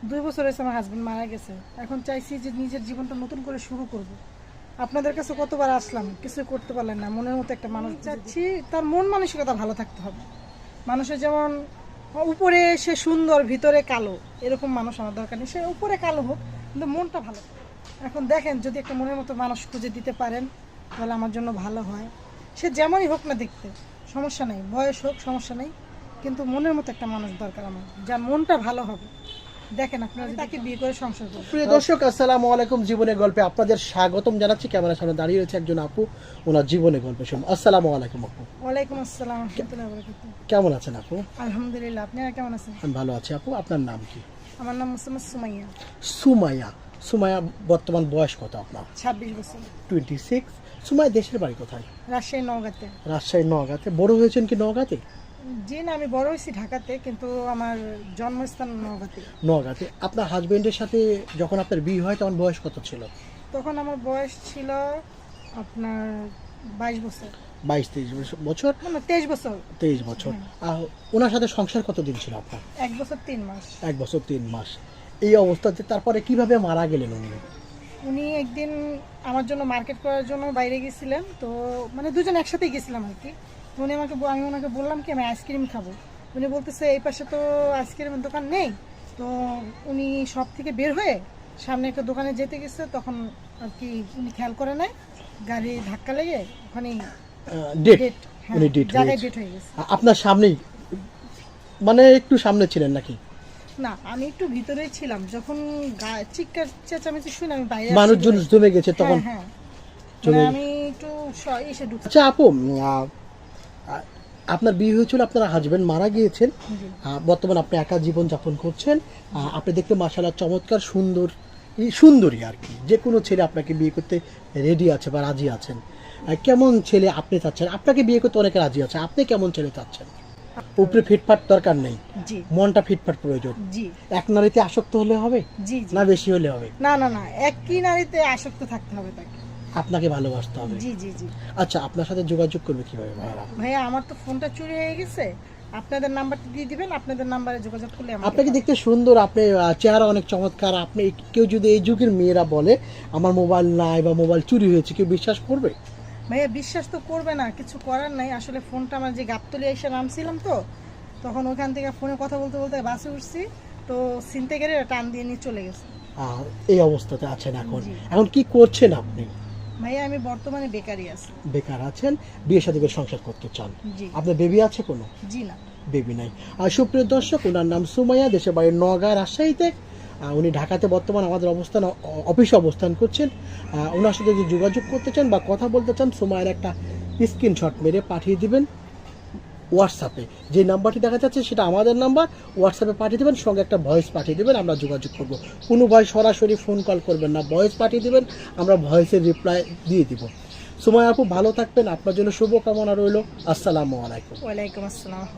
2 বছর হয়েছে আমার হাজবেন্ড মারা গেছে। এখন চাইছি যে নিজের জীবনটা নতুন করে শুরু করব। আপনাদের কাছে কতবার আসলাম, কিছু করতে পারলেন না। মনের মতো একটা মানুষ চাচ্ছি, তার মন মানসিকতা ভালো থাকতে হবে। মানুষের যেমন উপরে সে সুন্দর ভিতরে কালো, এরকম মানুষ আমার দরকার নেই। সে উপরে কালো হোক কিন্তু মনটা ভালো। এখন দেখেন যদি একটা মনের মতো মানুষ খুঁজে দিতে পারেন তাহলে আমার জন্য ভালো হয়। সে যেমনই হোক না দেখতে, সমস্যা নেই, বয়স হোক সমস্যা নেই, কিন্তু মনের মতো একটা মানুষ দরকার আমার, যার মনটা ভালো হবে। দেখেন আপনারা যদি তাকে বিয়ে করে সংসার করবেন। প্রিয় দর্শক, আসসালামু আলাইকুম। জীবনের গল্পে আপনাদের স্বাগতম জানাচ্ছি। ক্যামেরার সামনে দাঁড়িয়ে রয়েছে একজন আপু, ওনার জীবনের গল্প শুনুন। আসসালামু আলাইকুম আপু। ওয়ালাইকুম আসসালাম রাহমাতুল্লাহি ওয়া বারাকাতুহু। কেমন আছেন আপু? আলহামদুলিল্লাহ, আপনারা কেমন আছেন? আমি ভালো আছি আপু। আপনার নাম কি? আমার নাম মুসাম্মদ সুমাইয়া। সুমাইয়া। সুমাইয়া, বর্তমান বয়স কত আপনার? 26 বছর। 26। সুমাইয়া দেশের বাড়ি কোথায়? রাজশাহী নওগাঁতে। রাজশাহী নওগাঁতে। বড় হয়েছেন কি নওগাঁতে? জি না, আমি বড় হয়েছি ঢাকাতে, কিন্তু আমার জন্মস্থান নওগাঁতে। নওগাঁতে। আপনার হাজবেন্ডের সাথে যখন আপনার বিয়ে হয় তখন বয়স কত ছিল? তখন আমার বয়স ছিল আপনার 22 বছর, 22-23 বছর। না 23 বছর। 23 বছর। ওনার সাথে সংসার কতদিন ছিল আপনার? 1 বছর 3 মাস। 1 বছর 3 মাস। এই অবস্থাতে তারপরে কিভাবে মারা গেলেন উনি? উনি একদিন আমার জন্য মার্কেট করার জন্য বাইরে গেছিলেন, তো মানে দুজন একসাথেই গেছিলাম আর কি। তো উনি আমি ওনাকে বললাম কি আমি আইসক্রিম খাবো। উনি বলতেছে এই পাশে তো আইসক্রিমের দোকান নেই। তো উনি সব থেকে বের হয়ে সামনে একটা দোকানে যেতে গেছে, তখন আর কি উনি খেয়াল করে নাই, গাড়ি ধাক্কা লেগে ওখানে ডেট। ডেট, উনি ডেট জায়গায় হয়েছে ডেট হয়ে গেছে। আপনার সামনেই, মানে একটু সামনে ছিলেন নাকি? না, আমি একটু ভিতরেই ছিলাম। যখন চিৎকার চেঁচামেচি শুনে আমি বাইরে মানুষজন আসছি। জমে গেছে তখন? হ্যাঁ, জমে আমি একটু এসে ঢুকছি। আচ্ছা আপু, আপনার বিয়ে হয়েছিল, আপনার হাজবেন্ড মারা গিয়েছেন, বর্তমান আপনি একা জীবন যাপন করছেন। আপনি দেখতে মাশাআল্লাহ চমৎকার, সুন্দরী আর কি। যে কোনো ছেলে আপনাকে বিয়ে করতে রেডি আছে বা রাজি আছেন। কেমন ছেলে আপনি চাচ্ছেন? আপনাকে বিয়ে করতে অনেকে রাজি আছে, আপনি কেমন ছেলে চাচ্ছেন? উপরে ফিটফাট দরকার নেই, জি মনটা ফিটফাট প্রয়োজন। জি এক নারীতে আসক্ত হলে হবে জি জি। না বেশি হলে হবে? না না না, একই নারীতে আসক্ত থাকতে হবে তাকে। আপনাকে ভালোবাসতে হবে। জি জি জি। আচ্ছা, আপনার সাথে যোগাযোগ করবে কিভাবে ভাইরা? ভাইয়া আমার তো ফোনটা চুরি হয়ে গেছে, আপনাদের নাম্বারটা দিয়ে দিবেন। আপনাদের নাম্বারে যোগাযোগ করলে আপনাকে দেখতে সুন্দর, আপনি চেহারা অনেক চমৎকার। আপনি কেউ যদি এই যুগের মেয়েরা বলে আমার মোবাইল নাই বা মোবাইল চুরি হয়েছে, কেউ বিশ্বাস করবে? ভাইয়া বিশ্বাস তো করবে না, কিছু করার নাই। আসলে ফোনটা আমার যে গাবতলি এসে নামছিলাম, তো তখন ওখান থেকে ফোনে কথা বলতে বলতে বাসে উঠছি, তো ছিনতাইকারী টান দিয়ে নিয়ে চলে গেছে। এই অবস্থাতে আছেন এখন। জি। এখন কি করছেন আপনি? ভাইয়া আমি বর্তমানে বেকারই আছি। বেকার আছেন, বিয়ে শাদী করে সংসার করতে চান। জি আপনার বেবি আছে কোনো? জি না। বেবি নাই। আর সুপ্রিয় দর্শক, ওনার নাম সুমাইয়া, দেশের বাড়ি নওগাঁ, রাজশাহীতে। উনি ঢাকাতে বর্তমান আমাদের অফিসে অবস্থান করছেন। ওনার সাথে যদি যোগাযোগ করতে চান বা কথা বলতে চান, সুমাইয়ার একটা স্ক্রিনশট মেরে পাঠিয়ে দিবেন হোয়াটসঅ্যাপে। যে নাম্বারটি দেখা যাচ্ছে সেটা আমাদের নাম্বার। হোয়াটসঅ্যাপে পাঠিয়ে দেবেন, সঙ্গে একটা ভয়েস পাঠিয়ে দেবেন, আমরা যোগাযোগ করব। কোনো ভাই সরাসরি ফোন কল করবেন না, ভয়েস পাঠিয়ে দেবেন, আমরা ভয়েসের রিপ্লাই দিয়ে দিব। সুমাইয়া আপু ভালো থাকবেন, আপনার জন্য শুভকামনা রইল। আসসালামু আলাইকুম। ওয়ালাইকুম আসসালাম।